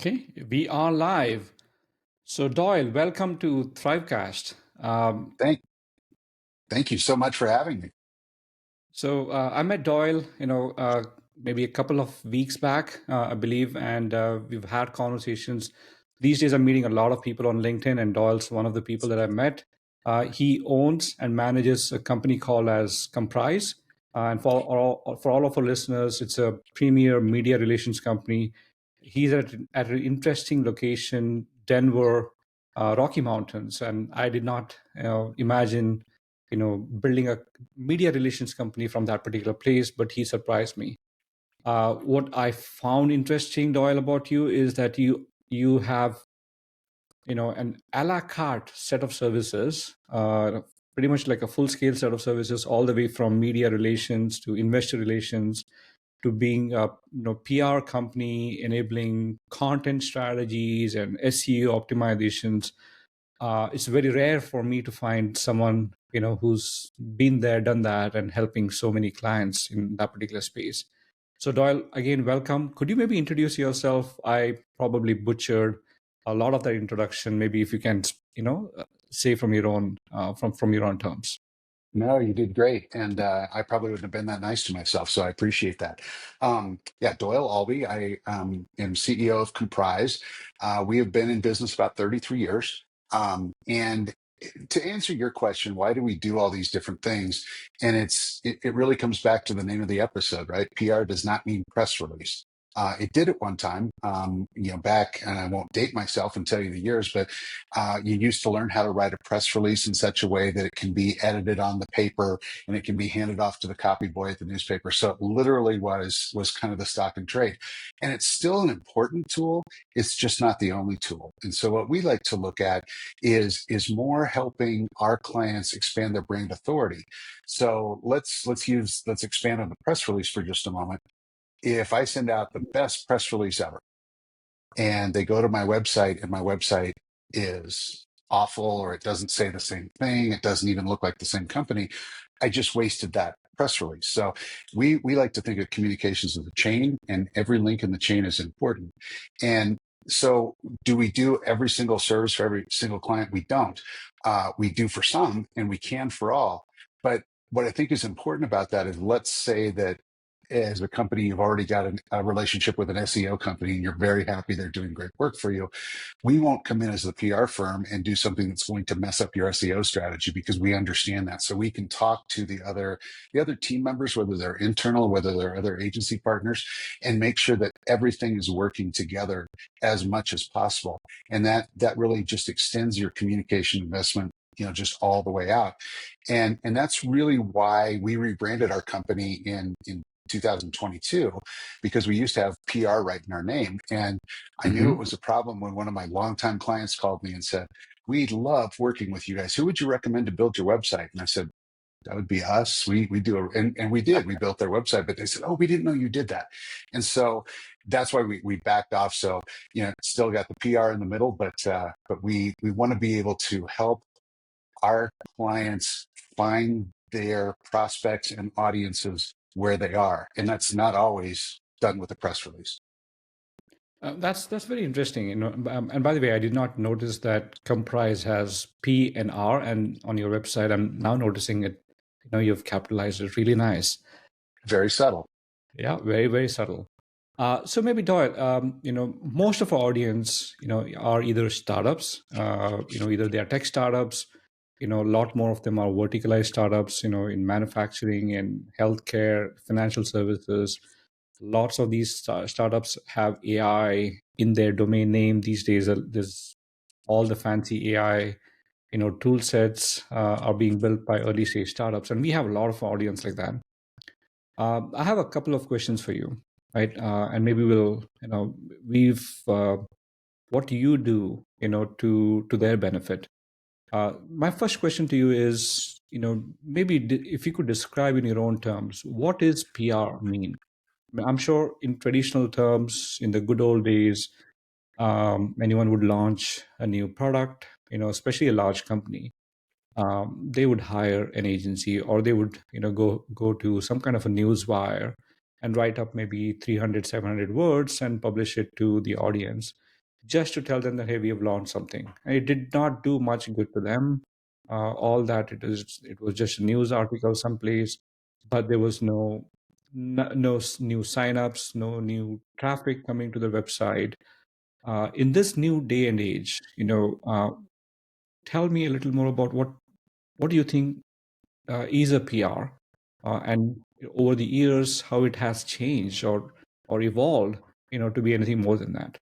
Okay, we are live. So, Doyle, welcome to Thrivecast. Thank, thank you so much for having me. I met Doyle, maybe a couple of weeks back, I believe, and we've had conversations. These days, I'm meeting a lot of people on LinkedIn, and Doyle's one of the people that I met. He owns and manages a company called as Comprise. And for all of our listeners, it's a premier media relations company. He's at an interesting location, Denver, Rocky Mountains, and I did not imagine building a media relations company from that particular place, but he surprised me. What I found interesting, Doyle, about you is that you have an a la carte set of services, pretty much like a full scale set of services, all the way from media relations to investor relations to being a PR company enabling content strategies and SEO optimizations. It's very rare for me to find someone who's been there, done that, and helping so many clients in that particular space. So Doyle, again, welcome. Could you maybe introduce yourself? I probably butchered a lot of that introduction. Maybe if you can, say from your own from your own terms. No, you did great. And I probably wouldn't have been that nice to myself. So I appreciate that. Yeah, Doyle Albee. I am CEO of Comprise. We have been in business about 33 years. And to answer your question, why do we do all these different things? And it really comes back to the name of the episode, right? PR does not mean press release. It did at one time, back, and I won't date myself and tell you the years, but you used to learn how to write a press release in such a way that it can be edited on the paper and it can be handed off to the copy boy at the newspaper. So it literally was kind of the stock and trade. And it's still an important tool. It's just not the only tool. And so what we like to look at is more helping our clients expand their brand authority. So let's expand on the press release for just a moment. If I send out the best press release ever and they go to my website and my website is awful or it doesn't say the same thing, it doesn't even look like the same company, I just wasted that press release. So we like to think of communications as a chain, and every link in the chain is important. And so do we do every single service for every single client? We don't. We do for some and we can for all. But what I think is important about that is, let's say that as a company, you've already got a relationship with an SEO company and you're very happy they're doing great work for you. We won't come in as the PR firm and do something that's going to mess up your SEO strategy, because we understand that. So we can talk to the other team members, whether they're internal, whether they're other agency partners, and make sure that everything is working together as much as possible. And that really just extends your communication investment, just all the way out. And that's really why we rebranded our company in 2022, because we used to have PR right in our name. And I knew it Mm-hmm. was a problem when one of my longtime clients called me and said, "We love working with you guys. Who would you recommend to build your website?" And I said, "That would be us. We do it." And we did. We built their website, but they said, "Oh, we didn't know you did that." And so that's why we backed off. So, still got the PR in the middle, but we want to be able to help our clients find their prospects and audiences where they are. And that's not always done with a press release. That's very interesting. And by the way, I did not notice that Comprise has P and R, and on your website, I'm now noticing it. You've capitalized it really nice. Very subtle. Yeah, very, very subtle. So maybe Doyle, most of our audience, are either startups, either they are tech startups, a lot more of them are verticalized startups, in manufacturing and healthcare, financial services. Lots of these startups have AI in their domain name these days. There's all the fancy AI, tool sets are being built by early stage startups, and we have a lot of audience like that. I have a couple of questions for you, right? And maybe we'll, we've what do you do, to their benefit? My first question to you is, maybe if you could describe in your own terms, what does PR mean? I mean, I'm sure in traditional terms, in the good old days, anyone would launch a new product, especially a large company. They would hire an agency, or they would, go to some kind of a news wire and write up maybe 300, 700 words and publish it to the audience just to tell them that, hey, we have launched something. And it did not do much good to them. All that it was just a news article someplace, but there was no new signups, no new traffic coming to the website. In this new day and age, tell me a little more about what do you think is a PR, and over the years how it has changed or evolved, to be anything more than that.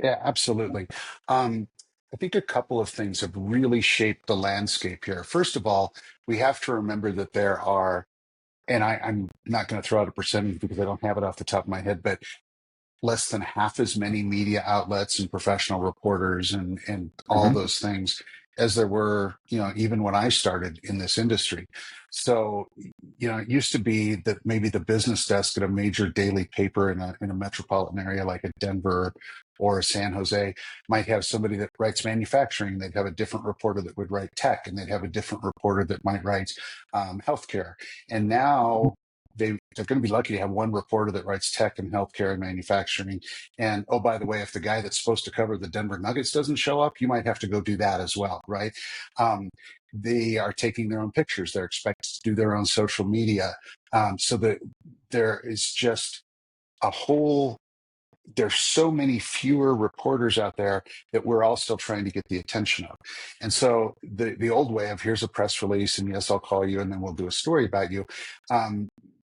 Yeah, absolutely. I think a couple of things have really shaped the landscape here. First of all, we have to remember that there are, and I'm not going to throw out a percentage because I don't have it off the top of my head, but less than half as many media outlets and professional reporters and all Hmm. those things as there were, even when I started in this industry. So, it used to be that maybe the business desk at a major daily paper in a metropolitan area like a Denver or a San Jose might have somebody that writes manufacturing. They'd have a different reporter that would write tech, and they'd have a different reporter that might write healthcare. And now they're going to be lucky to have one reporter that writes tech and healthcare and manufacturing. And oh, by the way, if the guy that's supposed to cover the Denver Nuggets doesn't show up, you might have to go do that as well, right? They are taking their own pictures. They're expected to do their own social media. So that there is just a whole there's so many fewer reporters out there that we're all still trying to get the attention of. And so the old way of here's a press release and yes, I'll call you and then we'll do a story about you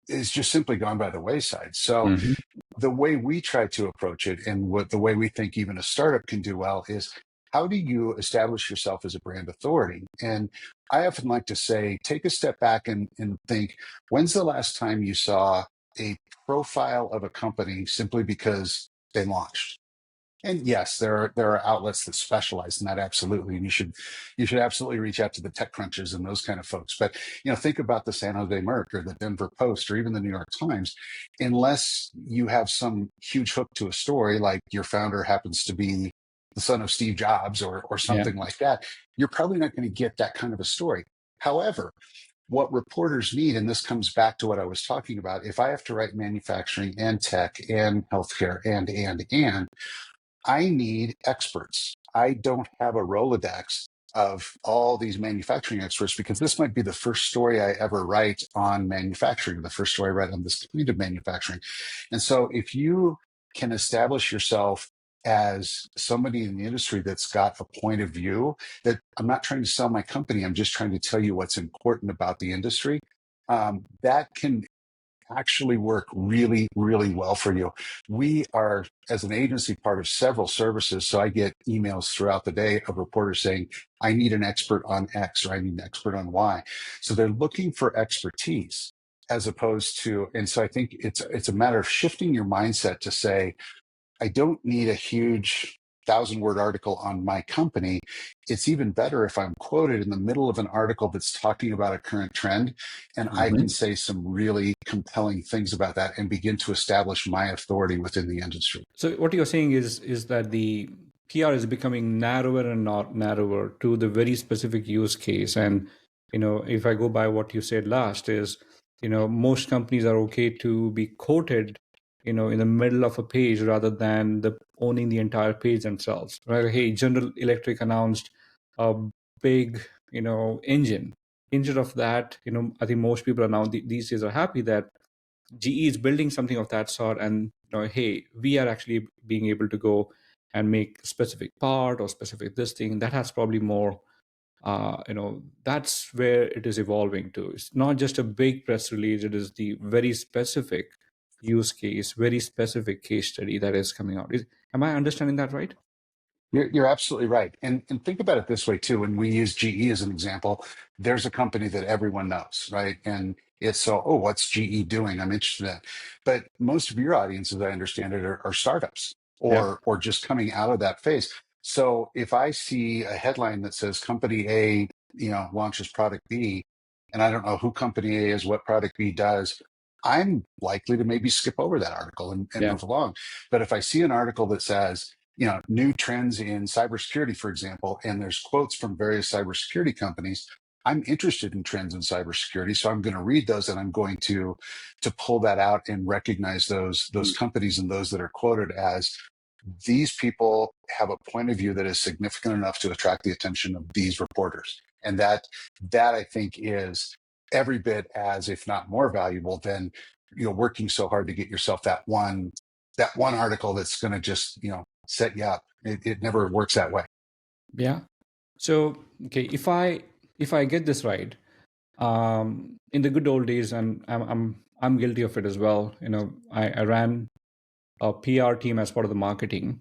is just simply gone by the wayside. So Hmm. the way we try to approach it and what the way we think even a startup can do well is how do you establish yourself as a brand authority? And I often like to say, take a step back and think, when's the last time you saw a profile of a company simply because they launched? And yes, there are outlets that specialize in that absolutely, and you should absolutely reach out to the tech crunchers and those kind of folks. But think about the San Jose Merc or the Denver Post or even the New York Times. Unless you have some huge hook to a story, like your founder happens to be the son of Steve Jobs or Yeah. something like that, you're probably not going to get that kind of a story. However, what reporters need, and this comes back to what I was talking about, if I have to write manufacturing and tech and healthcare and I need experts. I don't have a Rolodex of all these manufacturing experts because this might be the first story I ever write on manufacturing, the first story I write on this kind of manufacturing. And so if you can establish yourself as somebody in the industry that's got a point of view that I'm not trying to sell my company, I'm just trying to tell you what's important about the industry. That can actually work really, really well for you. We are, as an agency, part of several services. So I get emails throughout the day of reporters saying, I need an expert on X or I need an expert on Y. So they're looking for expertise as opposed to, and so I think it's a matter of shifting your mindset to say, I don't need a huge 1,000-word article on my company. It's even better if I'm quoted in the middle of an article that's talking about a current trend, and I can Hmm. say some really compelling things about that and begin to establish my authority within the industry. So what you're saying is that the PR is becoming narrower and not narrower to the very specific use case. And if I go by what you said last, is most companies are okay to be quoted, in the middle of a page rather than the owning the entire page themselves. Right? Hey, General Electric announced a big, engine. Instead of that, I think most people are now these days are happy that GE is building something of that sort, and hey, we are actually being able to go and make specific part or specific this thing that has probably more. That's where it is evolving to. It's not just a big press release; it is the very specific use case, very specific case study that is coming out. Am I understanding that right? You're absolutely right. And think about it this way too. When we use GE as an example, there's a company that everyone knows, right? And it's so, oh, what's GE doing? I'm interested in that. But most of your audience, as I understand it, are startups Yeah. or just coming out of that phase. So if I see a headline that says company A, launches product B, and I don't know who company A is, what product B does, I'm likely to maybe skip over that article and Yeah. move along. But if I see an article that says, new trends in cybersecurity, for example, and there's quotes from various cybersecurity companies, I'm interested in trends in cybersecurity, so I'm going to read those and I'm going to pull that out and recognize those companies and those that are quoted as these people have a point of view that is significant enough to attract the attention of these reporters. And that I think is every bit as, if not more valuable than, working so hard to get yourself that one article that's going to just, set you up. It never works that way. Yeah. So, okay, if I get this right, in the good old days, and I'm guilty of it as well. I ran a PR team as part of the marketing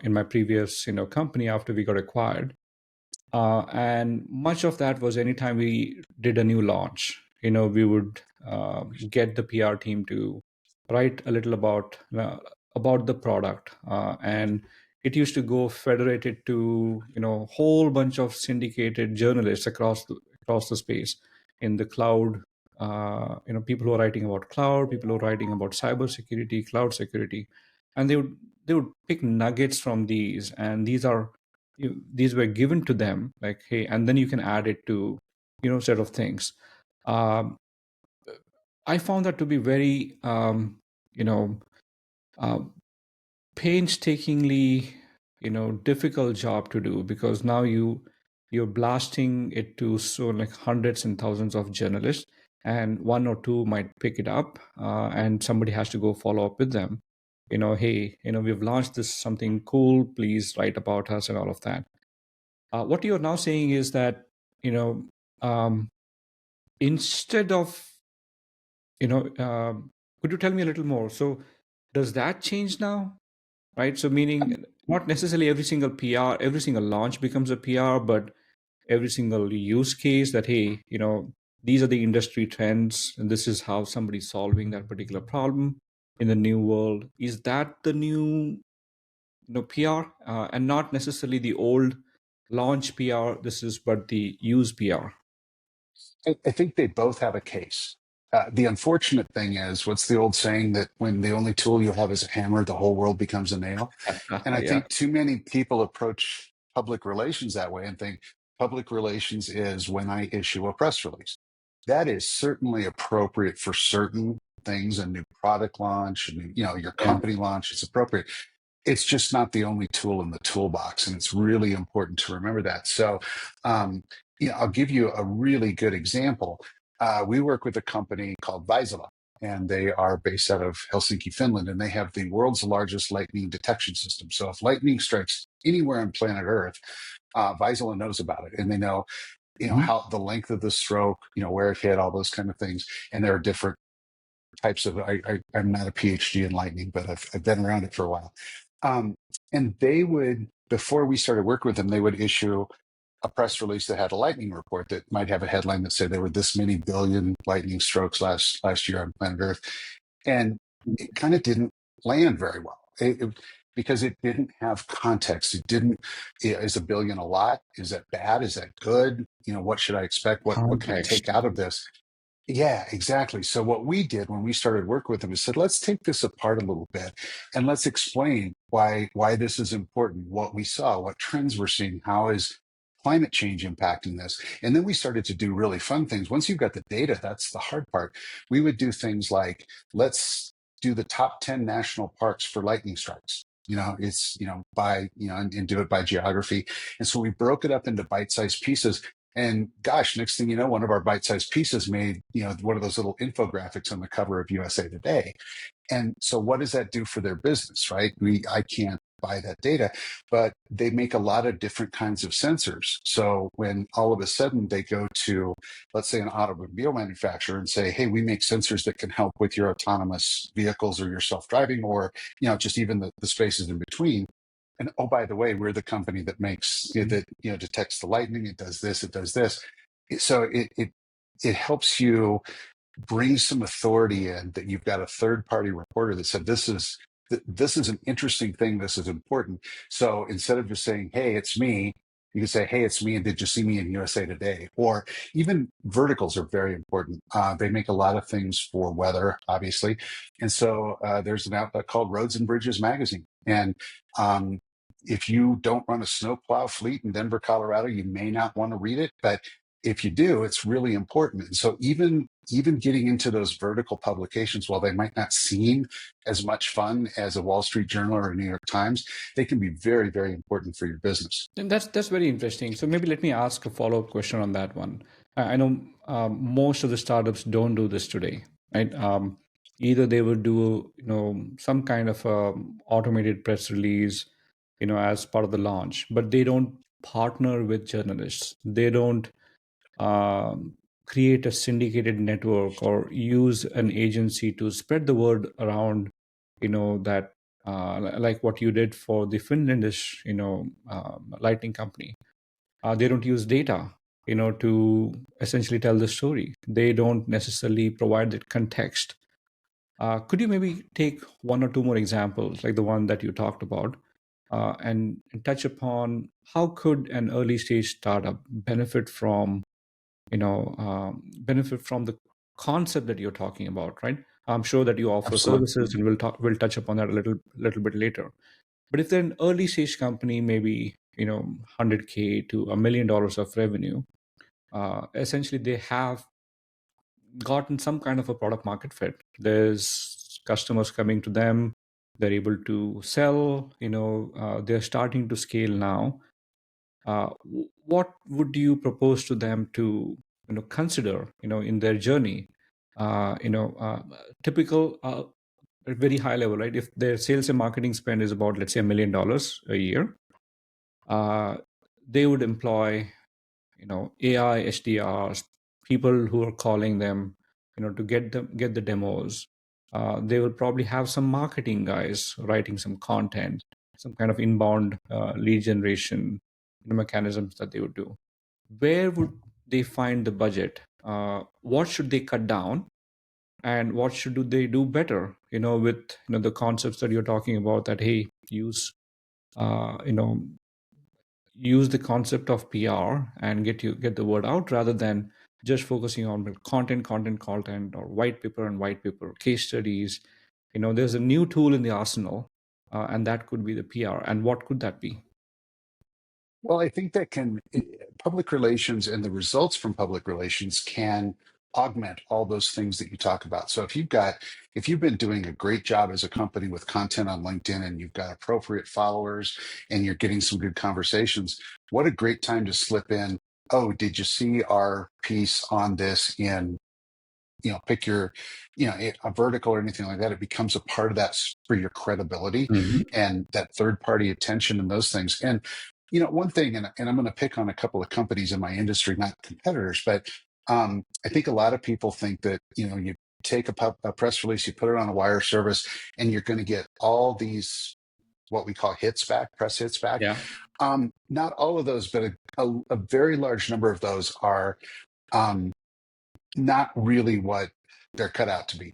in my previous company after we got acquired. And much of that was anytime we did a new launch, we would get the PR team to write a little about the product, and it used to go federated to a whole bunch of syndicated journalists across the space in the cloud. People who are writing about cloud, people who are writing about cybersecurity, cloud security, and they would pick nuggets from these, and these were given to them, like, hey, and then you can add it to set of things. um, I found that to be very you know uh, painstakingly difficult job to do, because now you're blasting it to so like hundreds and thousands of journalists, and one or two might pick it up, and somebody has to go follow up with them, hey, we've launched this something cool, please write about us and all of that. What you're now saying is that, you know, um, instead of, could you tell me a little more? So, does that change now, right? So, meaning not necessarily every single PR, every single launch becomes a PR, but every single use case that, hey, these are the industry trends, and this is how somebody's solving that particular problem in the new world. Is that the new PR, and not necessarily the old launch PR. This is but the use PR. I think they both have a case. The unfortunate thing is, what's the old saying that when the only tool you have is a hammer, the whole world becomes a nail? And I Yeah, think too many people approach public relations that way and think public relations is when I issue a press release. That is certainly appropriate for certain things, a new product launch, your yeah. company launch, it's appropriate. It's just not the only tool in the toolbox, and it's really important to remember that. So, I'll give you a really good example. We work with a company called Vaisala, and they are based out of Helsinki, Finland, and they have the world's largest lightning detection system. So, if lightning strikes anywhere on planet Earth, Vaisala knows about it, and they know, Mhm. how the length of the stroke, where it hit, all those kind of things. And there are different types of. I'm not a PhD in lightning, but I've been around it for a while. Um, and they would, before we started working with them, they would issue a press release that had a lightning report that might have a headline that said there were this many billion lightning strokes last year on planet Earth, and it kind of didn't land very well. Because it didn't have context. It didn't. Is a billion a lot? Is that bad? Is that good? What should I expect? What can I take Context. out of this? Yeah, exactly. So what we did when we started working with them is said, let's take this apart a little bit and let's explain why this is important, what we saw, what trends we're seeing, how is climate change impacting this. And then we started to do really fun things. Once you've got the data, that's the hard part. We would do things like, let's do the top 10 national parks for lightning strikes. It's, by, and do it by geography. And so we broke it up into bite-sized pieces, and gosh, next thing you know, one of our bite-sized pieces made, one of those little infographics on the cover of USA Today. And so what does that do for their business, right? I can't buy that data, but they make a lot of different kinds of sensors. So when all of a sudden they go to, let's say, an automobile manufacturer and say, hey, we make sensors that can help with your autonomous vehicles or your self-driving, or, just even the spaces in between. And oh, by the way, we're the company that makes that detects the lightning. It does this. It does this. So it helps you bring some authority in that you've got a third party reporter that said this is an interesting thing. This is important. So instead of just saying, hey, it's me, you can say, hey, it's me, and did you see me in USA Today? Or even verticals are very important. They make a lot of things for weather, obviously. And so there's an outlet called Roads and Bridges Magazine. And if you don't run a snowplow fleet in Denver, Colorado, you may not want to read it, but if you do, it's really important. And so even getting into those vertical publications, while they might not seem as much fun as a Wall Street Journal or a New York Times, they can be very, very important for your business. And that's very interesting. So maybe let me ask a follow-up question on that one. I know most of the startups don't do this today, right? Either they would do, some kind of automated press release, as part of the launch, but they don't partner with journalists. They don't um, create a syndicated network or use an agency to spread the word around, that like what you did for the Finlandish, lighting company. They don't use data, to essentially tell the story. They don't necessarily provide the context. Could you maybe take one or two more examples, like the one that you talked about, and touch upon how could an early stage startup benefit from the concept that you're talking about, right? I'm sure that you offer Absolutely. services, and we'll touch upon that a little bit later. But if they're an early stage company, maybe 100K to $1 million of revenue, essentially they have gotten some kind of a product market fit. There's customers coming to them. They're able to sell. They're starting to scale now. What would you propose to them to consider in their journey? Typical at very high level, right? If their sales and marketing spend is about, let's say, $1 million a year, uh, they would employ AI SDRs, people who are calling them, to get the demos. They will probably have some marketing guys writing some content, some kind of inbound lead generation mechanisms that they would do. Where would they find the budget? What should they cut down, and what should they do better? With the concepts that you're talking about. That, hey, uh, you know use the concept of PR and get the word out, rather than just focusing on content, or white paper, case studies. There's a new tool in the arsenal, and that could be the PR. And what could that be? Well, I think that public relations and the results from public relations can augment all those things that you talk about. So if you've been doing a great job as a company with content on LinkedIn, and you've got appropriate followers, and you're getting some good conversations, what a great time to slip in. Oh, did you see our piece on this in, pick your, a vertical or anything like that? It becomes a part of that for your credibility Mhm. and that third party attention and those things. And, one thing, and I'm going to pick on a couple of companies in my industry, not competitors, but I think a lot of people think that, you take a press release, you put it on a wire service, and you're going to get all these, what we call hits back, press hits back. Yeah. Not all of those, but a very large number of those are, um, not really what they're cut out to be.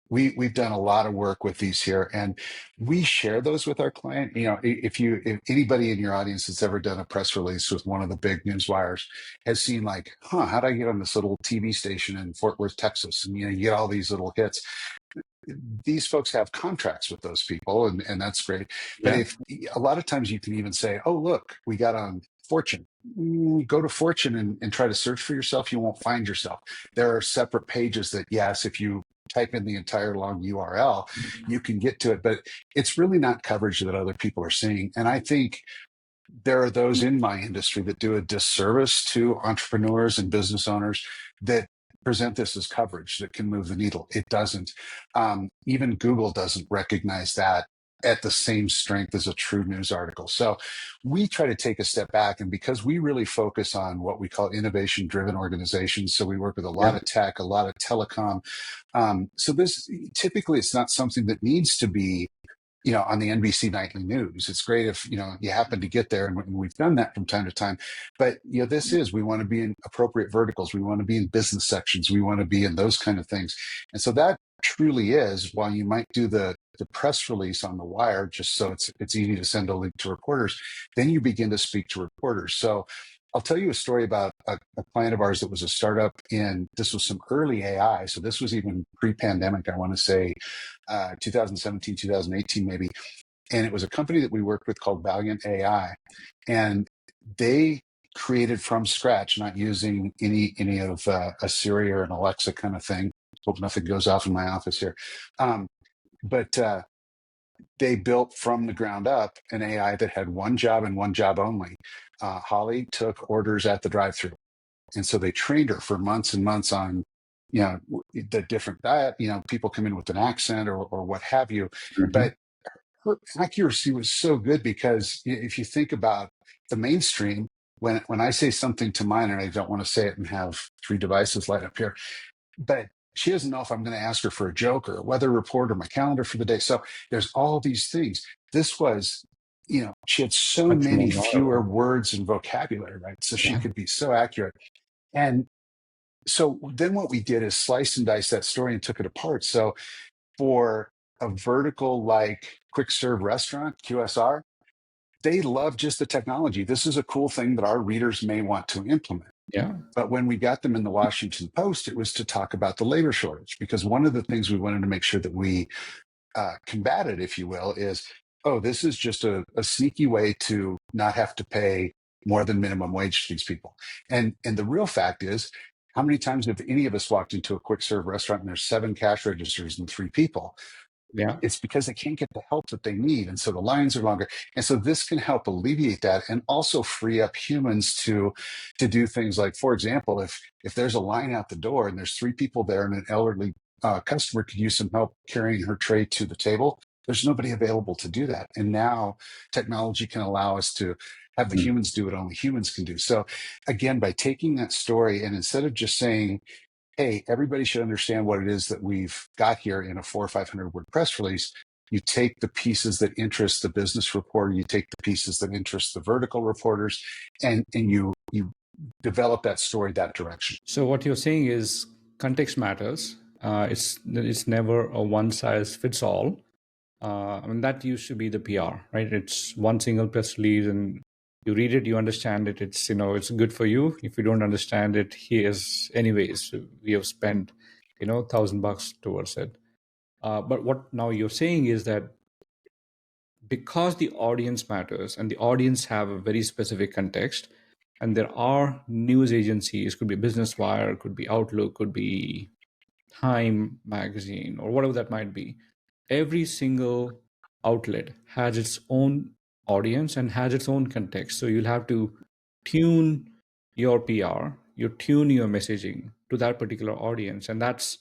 We've done a lot of work with these here, and we share those with our client. If anybody in your audience that's ever done a press release with one of the big news wires has seen, like, how do I get on this little TV station in Fort Worth, Texas? And you get all these little hits. These folks have contracts with those people, and that's great. But Yeah. if a lot of times you can even say, oh, look, we got on Fortune. Go to Fortune and try to search for yourself. You won't find yourself. There are separate pages that, yes, if you type in the entire long URL, you can get to it, but it's really not coverage that other people are seeing. And I think there are those in my industry that do a disservice to entrepreneurs and business owners that present this as coverage that can move the needle. It doesn't. Even Google doesn't recognize that at the same strength as a true news article. So we try to take a step back, and because we really focus on what we call innovation driven organizations, so we work with a lot Yeah. of tech, a lot of telecom. So this, typically, it's not something that needs to be, on the NBC nightly news. It's great if, you happen to get there, and we've done that from time to time. But, we want to be in appropriate verticals. We want to be in business sections. We want to be in those kind of things. And so that truly is, while you might do the press release on the wire, just so it's easy to send a link to reporters, then you begin to speak to reporters. So I'll tell you a story about a client of ours that was a startup this was some early AI. So this was even pre-pandemic, I want to say 2017, 2018, maybe. And it was a company that we worked with called Valiant AI. And they created from scratch, not using any of a Siri or an Alexa kind of thing. Hope nothing goes off in my office here. But they built from the ground up an AI that had one job and one job only. Holly took orders at the drive-through, and so they trained her for months and months on, the different diet. People come in with an accent or what have you, Mhm. but her accuracy was so good because if you think about the mainstream, when I say something to mine, and I don't want to say it and have three devices light up here, but she doesn't know if I'm going to ask her for a joke or a weather report or my calendar for the day. So there's all these things. This was, she had so Much more many fewer knowledgeable. words and vocabulary, right? So she Yeah. could be so accurate. And so then what we did is slice and dice that story and took it apart. So for a vertical like quick serve restaurant, QSR, they love just the technology. This is a cool thing that our readers may want to implement. Yeah. But when we got them in the Washington Post, it was to talk about the labor shortage, because one of the things we wanted to make sure that we combated, if you will, is, oh, this is just a sneaky way to not have to pay more than minimum wage to these people. And the real fact is, how many times have any of us walked into a quick serve restaurant and there's 7 cash registers and 3 people? Yeah. It's because they can't get the help that they need. And so the lines are longer. And so this can help alleviate that and also free up humans to do things like, for example, if there's a line out the door and there's 3 people there and an elderly customer could use some help carrying her tray to the table, there's nobody available to do that. And now technology can allow us to have the Mm. humans do what only humans can do. So again, by taking that story and instead of just saying, hey, everybody should understand what it is that we've got here in a 400 or 500 word press release. You take the pieces that interest the business reporter, you take the pieces that interest the vertical reporters, and you develop that story that direction. So what you're saying is context matters. It's never a one size fits all. I mean, that used to be the PR, right? It's one single press release, and you read it, you understand it. It's good for you. If you don't understand it, here's anyways. We have spent, $1,000 towards it. But what now you're saying is that because the audience matters and the audience have a very specific context, and there are news agencies, could be Business Wire, could be Outlook, could be Time magazine, or whatever that might be. Every single outlet has its own audience and has its own context. So you'll have to tune your PR, you tune your messaging to that particular audience, and that's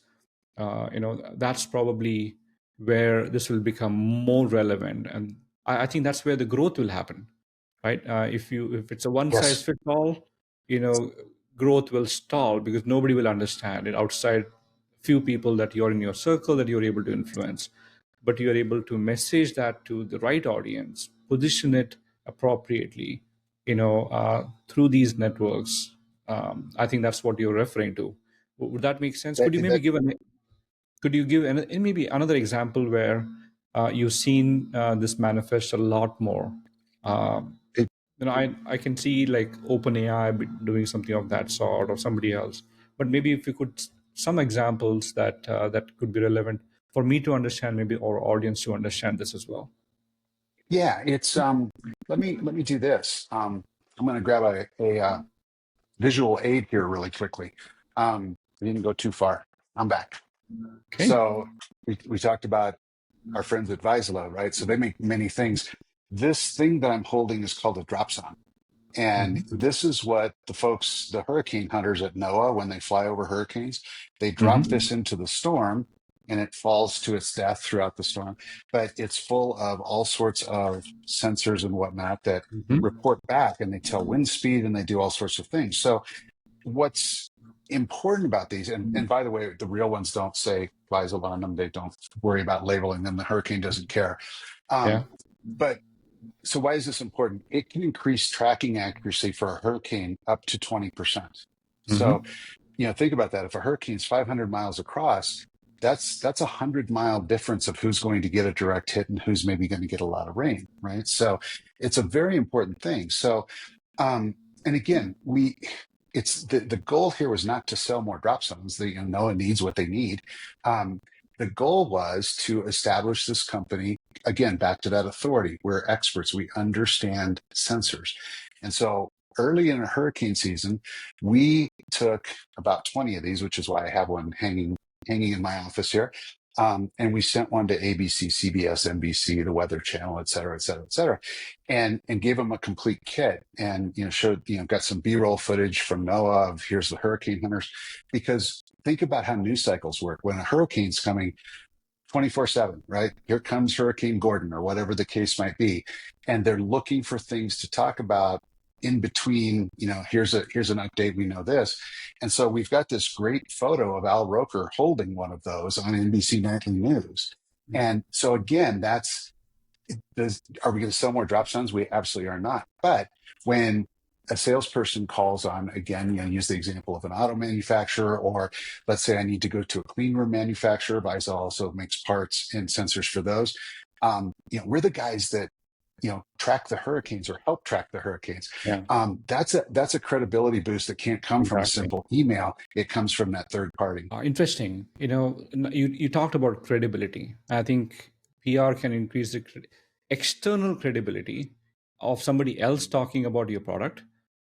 probably where this will become more relevant. And I think that's where the growth will happen, right? If it's a one size Yes. fits all, you know, growth will stall because nobody will understand it outside few people that you're in your circle that you're able to influence. But you're able to message that to the right audience, position it appropriately, through these networks. I think that's what you're referring to. Would that make sense? That, that, Could you give maybe another example where you've seen this manifest a lot more? Um, it, I can see like OpenAI doing something of that sort, or somebody else. But maybe if you could some examples that could be relevant for me to understand, maybe our audience to understand this as well. yeah, it's let me do this. I'm going to grab a visual aid here really quickly. I didn't go too far. I'm back. Okay. So we talked about our friends at Visalo, right? So they make many things. This thing that I'm holding is called a drop zone. And Mm-hmm. this is what the folks, the hurricane hunters at NOAA, when they fly over hurricanes, they drop Mm-hmm. this into the storm and it falls to its death throughout the storm. But it's full of all sorts of sensors and whatnot that Mm-hmm. report back and they tell wind speed and they do all sorts of things. So what's important about these, and by the way, the real ones don't say Visalo on them. They don't worry about labeling them. The hurricane doesn't care. Um, Yeah. but so why is this important? It can increase tracking accuracy for a hurricane up to 20%. So, Mm-hmm. think about that. If a hurricane's 500 miles across, that's a 100-mile difference of who's going to get a direct hit and who's maybe going to get a lot of rain, right? So it's a very important thing. So, and again, it's the goal here was not to sell more drop zones. NOAA needs what they need. Um, the goal was to establish this company, again, back to that authority. We're experts. We understand sensors. And so early in a hurricane season, we took about 20 of these, which is why I have one hanging in my office here. And we sent one to ABC, CBS, NBC, the Weather Channel, et cetera, et cetera, et cetera, and gave them a complete kit, and showed, got some B-roll footage from NOAA of here's the hurricane hunters, because think about how news cycles work. When a hurricane's coming, 24/7, right? Here comes Hurricane Gordon or whatever the case might be. And they're looking for things to talk about in between, here's an update, we know this. And so we've got this great photo of Al Roker holding one of those on NBC Nightly News. And so again, are we going to sell more drop zones? We absolutely are not. But when a salesperson calls on, again, use the example of an auto manufacturer, or let's say I need to go to a clean room manufacturer. Visol also makes parts and sensors for those. We're the guys that track the hurricanes or help track the hurricanes. Yeah, That's a credibility boost that can't come from a exactly. simple email. It comes from that third party. Interesting. You talked about credibility. I think PR can increase the external credibility of somebody else talking about your product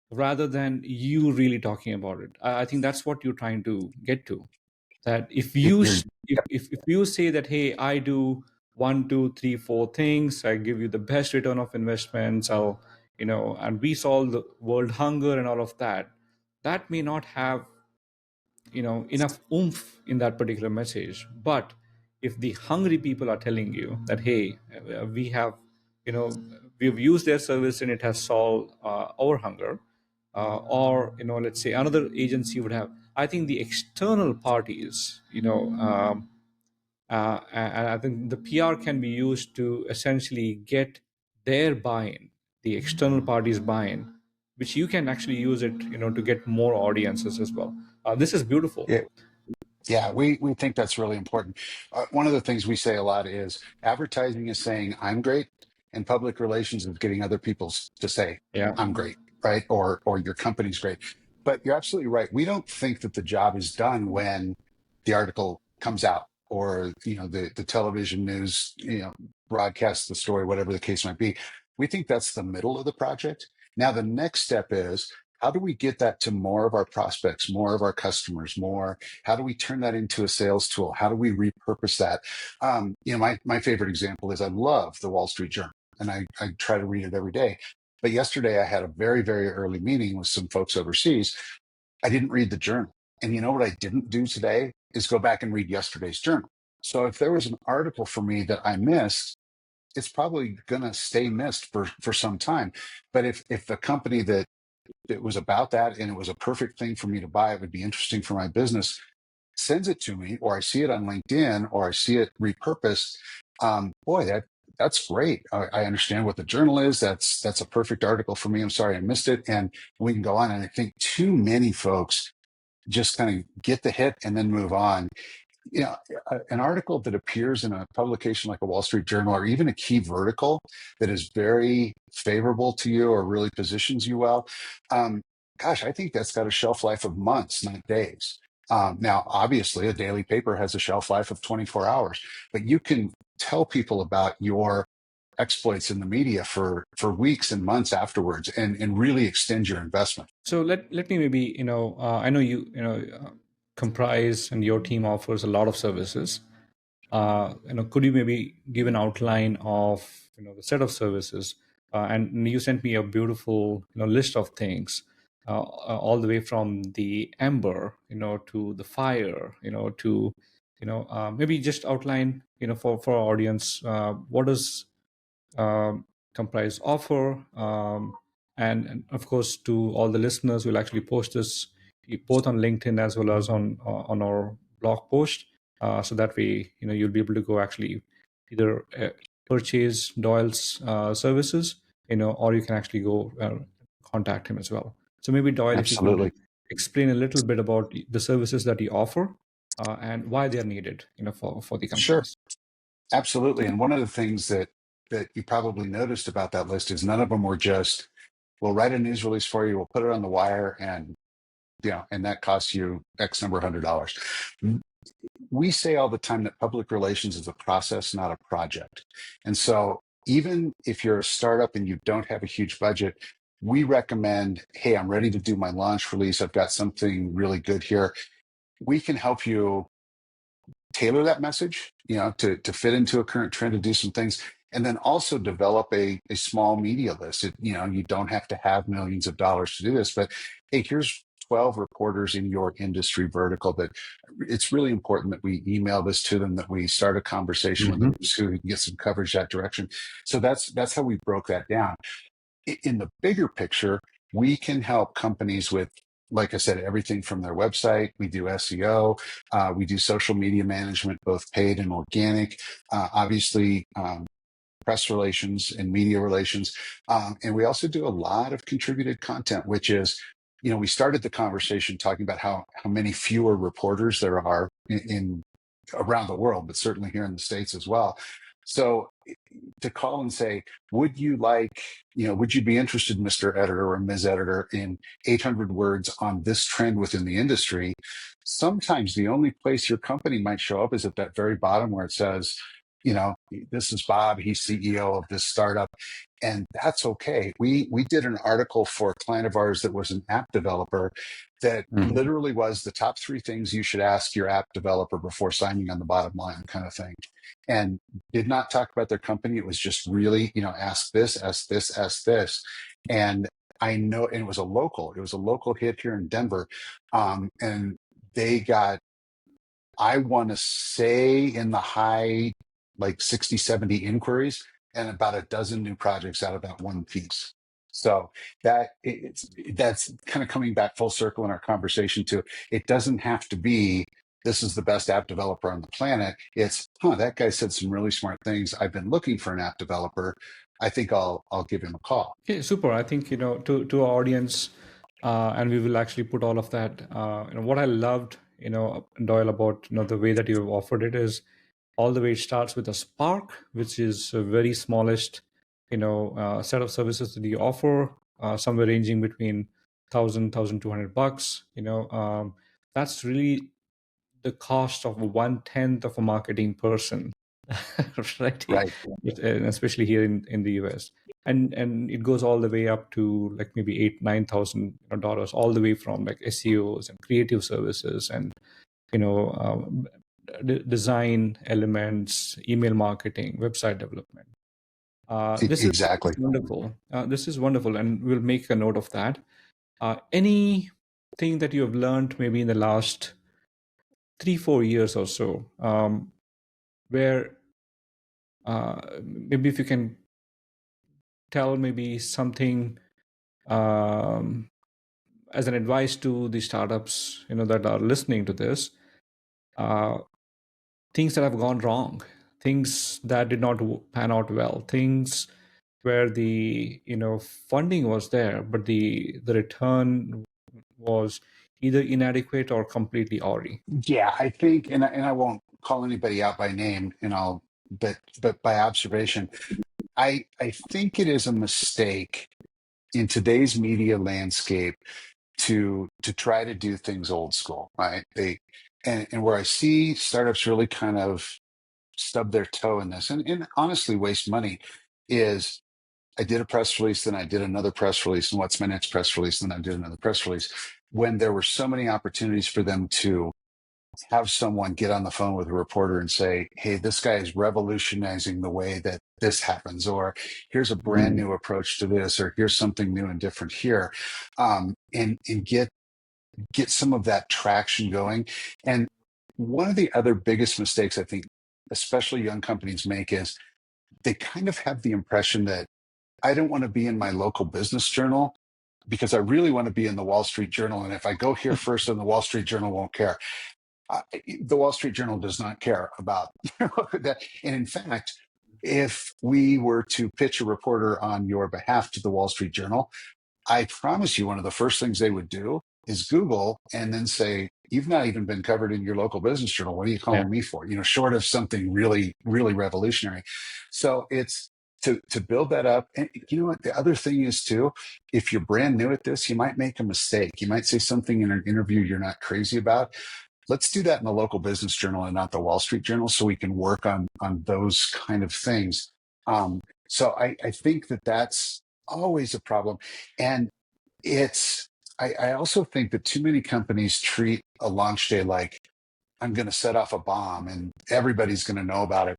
rather than you really talking about it. I think that's what you're trying to get to. That if you You're if you say that, hey, I do one, two, three, four things, I give you the best return of investments, and we solve the world hunger and all of that, that may not have enough oomph in that particular message. But if the hungry people are telling you that, hey, we have you know we've used their service and it has solved our hunger, or let's say another agency would have, I think the external parties, and I think the PR can be used to essentially get their buy-in, the external parties buy-in, which you can actually use it, to get more audiences as well. This is beautiful. yeah, Yeah, we think that's really important. One of the things we say a lot is advertising is saying I'm great, and public relations is getting other people to say Yeah. I'm great, right? Or your company's great. But you're absolutely right. We don't think that the job is done when the article comes out, or the television news broadcasts the story, whatever the case might be. We think that's the middle of the project. Now the next step is, how do we get that to more of our prospects, more of our customers, more? How do we turn that into a sales tool? How do we repurpose that? My favorite example is I love the Wall Street Journal, and I try to read it every day. But yesterday I had a very, very early meeting with some folks overseas. I didn't read the journal. And you know what I didn't do today is go back and read yesterday's journal. So if there was an article for me that I missed, it's probably going to stay missed for some time. But if the company that it was about that and it was a perfect thing for me to buy, it would be interesting for my business, sends it to me, or I see it on LinkedIn, or I see it repurposed, boy, that's great. I understand what the journal is. That's a perfect article for me. I'm sorry I missed it, and we can go on. And I think too many folks just kind of get the hit and then move on. An article that appears in a publication like a Wall Street Journal, or even a key vertical that is very favorable to you or really positions you well, um, gosh, I think that's got a shelf life of months, not days. Now, obviously, a daily paper has a shelf life of 24 hours, but you can tell people about your exploits in the media for weeks and months afterwards, and really extend your investment. So let me maybe, I know Comprise and your team offers a lot of services. Could you maybe give an outline of the set of services? And you sent me a beautiful list of things, all the way from the amber, to the fire, to maybe just outline, for our audience, what does Comprise offer, and of course to all the listeners, we'll actually post this both on LinkedIn as well as on our blog post, so that way you'll be able to go actually either purchase Doyle's services, or you can actually go contact him as well. So maybe Doyle, if you could Absolutely. explain a little bit about the services that you offer, and why they're needed, for the Sure. Comprise. Absolutely. And one of the things that you probably noticed about that list is none of them were just, we'll write a news release for you, we'll put it on the wire, and and that costs you X number of $100. We say all the time that public relations is a process, not a project. And so even if you're a startup and you don't have a huge budget, we recommend, hey, I'm ready to do my launch release. I've got something really good here. We can help you tailor that message, to fit into a current trend, to do some things, and then also develop a small media list. You don't have to have millions of dollars to do this, but hey, here's 12 reporters in your industry vertical that it's really important that we email this to them, that we start a conversation with Hmm. them so we can get some coverage that direction. So that's how we broke that down. In the bigger picture, we can help companies with, like I said, everything from their website. We do SEO, we do social media management, both paid and organic. Obviously, press relations and media relations. And we also do a lot of contributed content, which is, we started the conversation talking about how many fewer reporters there are in around the world, but certainly here in the States as well. So to call and say, would you be interested, Mr. Editor or Ms. Editor, in 800 words on this trend within the industry? Sometimes the only place your company might show up is at that very bottom where it says, this is Bob, he's CEO of this startup. And that's okay. We did an article for a client of ours that was an app developer that Hmm. literally was the top 3 things you should ask your app developer before signing on the bottom line kind of thing. And did not talk about their company. It was just really, ask this, ask this, ask this. And I know, and it was a local hit here in Denver. And they got, I want to say, in the high, like 60, 70 inquiries, and about a dozen new projects out of that one piece. So that's kind of coming back full circle in our conversation to, it doesn't have to be, this is the best app developer on the planet. It's, that guy said some really smart things. I've been looking for an app developer. I think I'll give him a call. Okay, super. I think, to our audience, and we will actually put all of that. What I loved, Doyle, about, the way that you've offered it is all the way it starts with a Spark, which is a very smallest, set of services that you offer, somewhere ranging between 1,200 bucks. That's really the cost of 1/10 of a marketing person, right? Right. And especially here in the US, and it goes all the way up to like maybe 8-9 thousand dollars, all the way from like SEOs and creative services and you know design elements, email marketing, website development. This is Exactly. wonderful. This is wonderful, and we'll make a note of that. Anything that you have learned maybe in the last 3-4 years or so, where maybe if you can tell maybe something um, as an advice to the startups that are listening to this, uh, things that have gone wrong, things that did not pan out well, things where the funding was there but the return was either inadequate or completely awry. Yeah, I think, and I won't call anybody out by name, but by observation, I think it is a mistake in today's media landscape to try to do things old school, right? And where I see startups really kind of stub their toe in this, and honestly waste money, is I did a press release, then I did another press release, and what's my next press release? Then I did another press release. When there were so many opportunities for them to have someone get on the phone with a reporter and say, hey, this guy is revolutionizing the way that this happens, or here's a brand Mm. new approach to this, or here's something new and different here, and get some of that traction going. And one of the other biggest mistakes I think, especially young companies make, is they kind of have the impression that I don't want to be in my local business journal because I really want to be in the Wall Street Journal. And if I go here first, then the Wall Street Journal won't care. uh, the Wall Street Journal does not care about that. And in fact, if we were to pitch a reporter on your behalf to the Wall Street Journal, I promise you one of the first things they would do is Google and then say, you've not even been covered in your local business journal. What are you Yeah. calling me for? Short of something really, really revolutionary. So it's to build that up. And you know what? The other thing is too, if you're brand new at this, you might make a mistake. You might say something in an interview you're not crazy about. Let's do that in the local business journal and not the Wall Street Journal, so we can work on those kind of things. So I think that's always a problem. And it's, I also think that too many companies treat a launch day like I'm going to set off a bomb and everybody's going to know about it.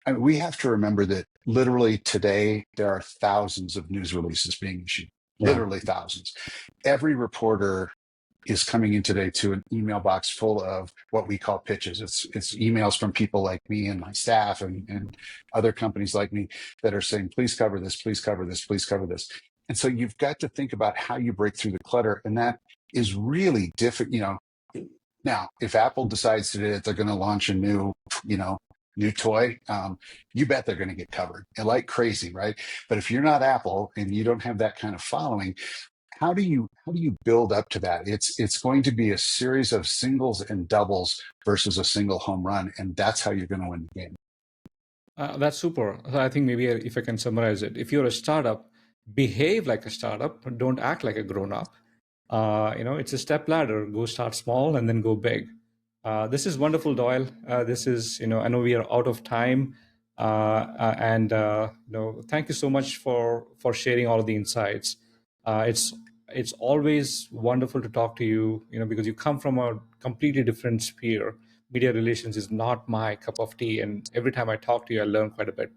I mean, we have to remember that literally today, there are thousands of news releases being issued, Yeah. literally thousands. Every reporter is coming in today to an email box full of what we call pitches. It's emails from people like me and my staff and other companies like me that are saying, please cover this, please cover this, please cover this. And so you've got to think about how you break through the clutter. And that is really difficult. Now, if Apple decides today that they're going to launch a you know, new toy, you bet they're going to get covered and like crazy, right? But if you're not Apple and you don't have that kind of following, how do you build up to that? It's going to be a series of singles and doubles versus a single home run, and that's how you're going to win the game. That's super. So I think maybe if I can summarize it, if you're a startup, behave like a startup, don't act like a grown up. It's a step ladder. Go start small and then go big. This is wonderful, Doyle. This is, I know we are out of time, and thank you so much for sharing all of the insights. It's always wonderful to talk to you, because you come from a completely different sphere. Media relations is not my cup of tea, and every time I talk to you, I learn quite a bit.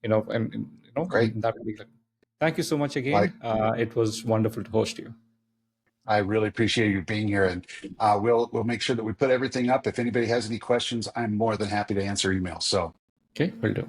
Great. In that particular. Thank you so much Like, again. It was wonderful to host you. I really appreciate you being here, and we'll make sure that we put everything up. If anybody has any questions, I'm more than happy to answer emails. So Okay, will do.